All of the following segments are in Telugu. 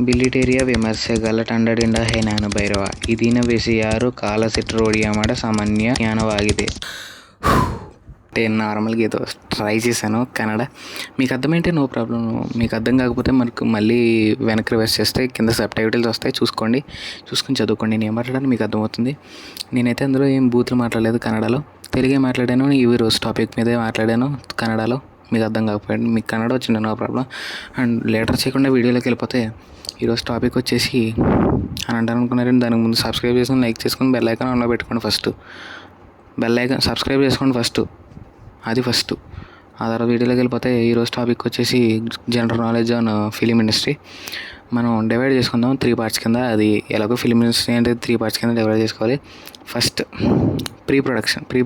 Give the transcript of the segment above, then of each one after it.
ಬಿಲಿಟೇರಿಯ ವಿಮರ್ಶೆ ಗಲ್ಲಟಂಡಡಿಂಡ ಹೇ ನಾನು ಭೈರವ ಇದೀನ ಬೇಸಿಯಾರು ಕಾಲ ಸಿಟ್ರೋಡಿಯಮಡ ಸಾಮಾನ್ಯ జ్ఞానವಾಗಿದೆ. నేను నార్మల్గా ఏదో ట్రై చేశాను కన్నడ. మీకు అర్థమైతే నో ప్రాబ్లం, మీకు అర్థం కాకపోతే మనకు మళ్ళీ వెనక్కి రివర్స్ చేస్తే కింద సబ్‌టైటిల్స్ వస్తాయి, చూసుకొని చదువుకోండి. నేను ఏం మాట్లాడాను మీకు అర్థమవుతుంది. నేనైతే అందులో ఏం బూతులు మాట్లాడలేదు కన్నడలో, తెలుగే మాట్లాడాను. ఈ రోజు టాపిక్ మీదే మాట్లాడాను కన్నడలో. మీకు అర్థం కాకపోయింది, మీకు కన్నడ వచ్చింది నో ప్రాబ్లం. అండ్ లేటర్ చేయకుండా వీడియోలోకి వెళ్ళిపోతే ఈరోజు టాపిక్ వచ్చేసి అని అంటాను అనుకున్నారండి. దానికి ముందు సబ్స్క్రైబ్ చేసుకొని లైక్ చేసుకొని బెల్ ఐకాన్ ఆన్లో పెట్టుకోండి. సబ్స్క్రైబ్ చేసుకోండి అది ఫస్ట్. ఆ తర్వాత వీడియోలోకి వెళ్ళిపోతే ఈరోజు టాపిక్ వచ్చేసి general knowledge on film industry. మనం డివైడ్ చేసుకుందాం 3 పార్ట్స్ కింద. అది ఎలాగో ఫిలిం ఇండస్ట్రీ అంటే 3 పార్ట్స్ కింద డివైడ్ చేసుకోవాలి. ఫస్ట్ ప్రీ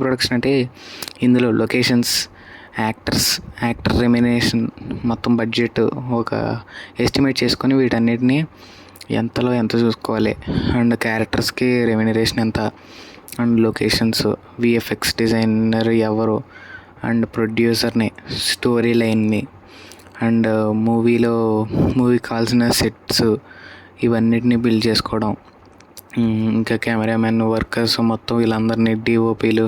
ప్రొడక్షన్ అంటే ఇందులో లొకేషన్స్, యాక్టర్ రెమ్యునరేషన్, మొత్తం బడ్జెట్ ఒక ఎస్టిమేట్ చేసుకొని వీటన్నిటిని ఎంత చూసుకోవాలి. అండ్ క్యారెక్టర్స్కి రెమ్యునరేషన్ ఎంత, అండ్ లొకేషన్స్, విఎఫ్ఎక్స్ డిజైనర్ ఎవరు, అండ్ ప్రొడ్యూసర్ని, స్టోరీ లైన్ని, అండ్ మూవీకి కావాల్సిన సెట్స్ ఇవన్నిటిని బిల్డ్ చేసుకోవడం, ఇంకా కెమెరామెన్, వర్కర్స్ మొత్తం వీళ్ళందరినీ, డిఓపీలు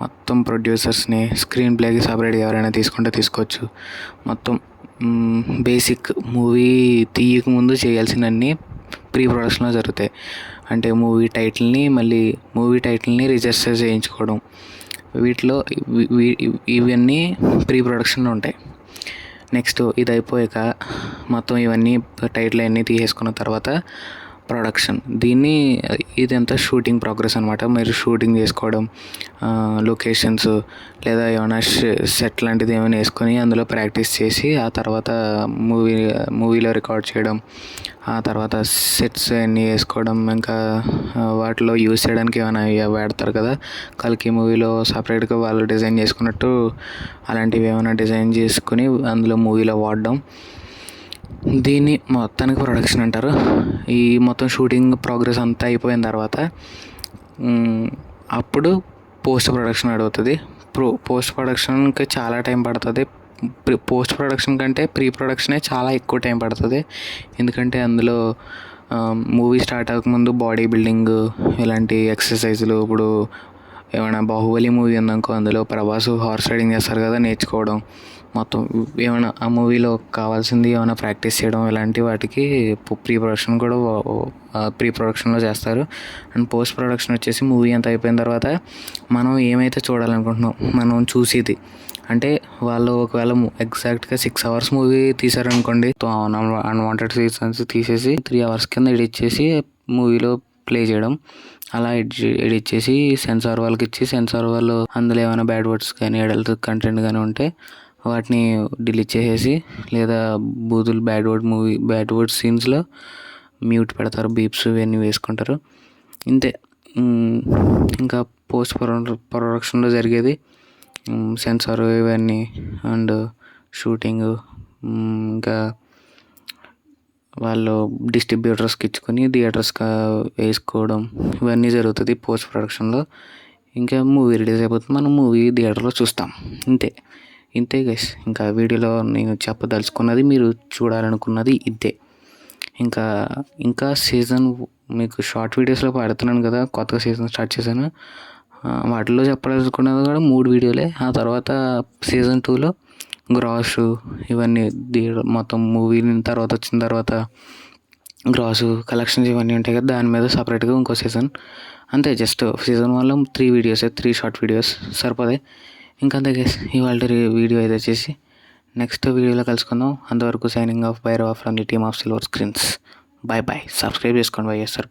మొత్తం, ప్రొడ్యూసర్స్ని, స్క్రీన్ ప్లేకి సపరేట్గా ఎవరైనా తీసుకుంటే తీసుకోవచ్చు. మొత్తం బేసిక్ మూవీ తీయక ముందు చేయాల్సినవన్నీ ప్రీ ప్రొడక్షన్లో జరుగుతాయి. అంటే మూవీ టైటిల్ని రిజిస్టర్ చేయించుకోవడం, వీటిలో ఇవన్నీ ప్రీ ప్రొడక్షన్లో ఉంటాయి. నెక్స్ట్ ఇది అయిపోయాక మొత్తం ఇవన్నీ టైటిల్ అన్నీ తీసేసుకున్న తర్వాత ప్రొడక్షన్. ఇదంతా షూటింగ్ ప్రోగ్రెస్ అనమాట. మీరు షూటింగ్ చేసుకోవడం, లొకేషన్స్ లేదా ఏమైనా సెట్ లాంటిది ఏమైనా వేసుకొని అందులో ప్రాక్టీస్ చేసి ఆ తర్వాత మూవీలో రికార్డ్ చేయడం, ఆ తర్వాత సెట్స్ అన్నీ వేసుకోవడం, ఇంకా వాటిలో యూజ్ చేయడానికి ఏమైనా వాడతారు కదా, కల్కి మూవీలో సపరేట్గా వాళ్ళు డిజైన్ చేసుకున్నట్టు అలాంటివి ఏమైనా డిజైన్ చేసుకుని అందులో మూవీలో వాడడం, దీన్ని మొత్తానికి ప్రొడక్షన్ అంటారు. ఈ మొత్తం షూటింగ్ ప్రోగ్రెస్ అంతా అయిపోయిన తర్వాత అప్పుడు పోస్ట్ ప్రొడక్షన్ అడుగుతుంది. పోస్ట్ ప్రొడక్షన్కి చాలా టైం పడుతుంది. పోస్ట్ ప్రొడక్షన్ కంటే ప్రీ ప్రొడక్షనే చాలా ఎక్కువ టైం పడుతుంది. ఎందుకంటే అందులో మూవీ స్టార్ట్ అవ్వకముందు బాడీ బిల్డింగ్, ఇలాంటి ఎక్సర్సైజులు, ఇప్పుడు ఏమైనా బాహుబలి మూవీ ఉందనుకో, అందులో ప్రభాస్ హార్స్ రైడింగ్ చేస్తారు కదా, నేర్చుకోవడం, మొత్తం ఏమైనా ఆ మూవీలో కావాల్సింది ఏమైనా ప్రాక్టీస్ చేయడం, ఇలాంటి వాటికి ప్రీ ప్రొడక్షన్లో చేస్తారు. అండ్ పోస్ట్ ప్రొడక్షన్ వచ్చేసి మూవీ అంతా అయిపోయిన తర్వాత మనం ఏమైతే చూడాలనుకుంటున్నాం, మనం చూసేది అంటే వాళ్ళు ఒకవేళ ఎగ్జాక్ట్గా 6 అవర్స్ మూవీ తీసారనుకోండి, అన్వాంటెడ్ సీన్స్ తీసేసి 3 అవర్స్ కింద ఎడిట్ చేసి మూవీలో ప్లే చేయడం. అలా ఎడిట్ చేసి సెన్సార్ వాళ్ళకి ఇచ్చి, సెన్సార్ వాళ్ళు అందులో ఏమైనా బ్యాడ్ వర్డ్స్ కానీ అడల్ట్ కంటెంట్ కానీ ఉంటే వాటిని డిలీట్ చేసేసి, లేదా బూతులు బ్యాడ్ వర్డ్ సీన్స్లో మ్యూట్ పెడతారు, బీప్స్ ఇవన్నీ వేసుకుంటారు. ఇంతే. ఇంకా పోస్ట్ ప్రొడక్షన్లో జరిగేది సెన్సార్ ఇవన్నీ, అండ్ షూటింగ్, ఇంకా వాళ్ళు డిస్ట్రిబ్యూటర్స్కి ఇచ్చుకొని థియేటర్స్కి వేసుకోవడం, ఇవన్నీ జరుగుతుంది పోస్ట్ ప్రొడక్షన్లో. ఇంకా మూవీ రిలీజ్ అయిపోతుంది, మనం మూవీ థియేటర్లో చూస్తాం. ఇంతే గైస్. ఇంకా వీడియోలో నేను చెప్పదలుచుకున్నది, మీరు చూడాలనుకున్నది ఇదే. ఇంకా సీజన్ మీకు షార్ట్ వీడియోస్లో పెడుతున్నాను కదా, కొత్తగా సీజన్ స్టార్ట్ చేశాను. వాటిలో చెప్పాలనుకున్నది కూడా 3 వీడియోలే. ఆ తర్వాత సీజన్ 2లో గ్రాసు ఇవన్నీ మొత్తం మూవీ తర్వాత వచ్చిన తర్వాత గ్రాసు కలెక్షన్స్ ఇవన్నీ ఉంటాయి కదా, దాని మీద సపరేట్గా ఇంకో సీజన్. అంతే. జస్ట్ సీజన్ 1లో 3 షార్ట్ వీడియోస్ సరిపోతాయి. ఇంకంతే గైస్ ఇవాళ వీడియో అయితే వచ్చేసి. నెక్స్ట్ వీడియోలో కలుసుకుందాం. అంతవరకు signing off Bhairava from the team of silver screens. Bye. Subscribe చేసుకోండి. సార్.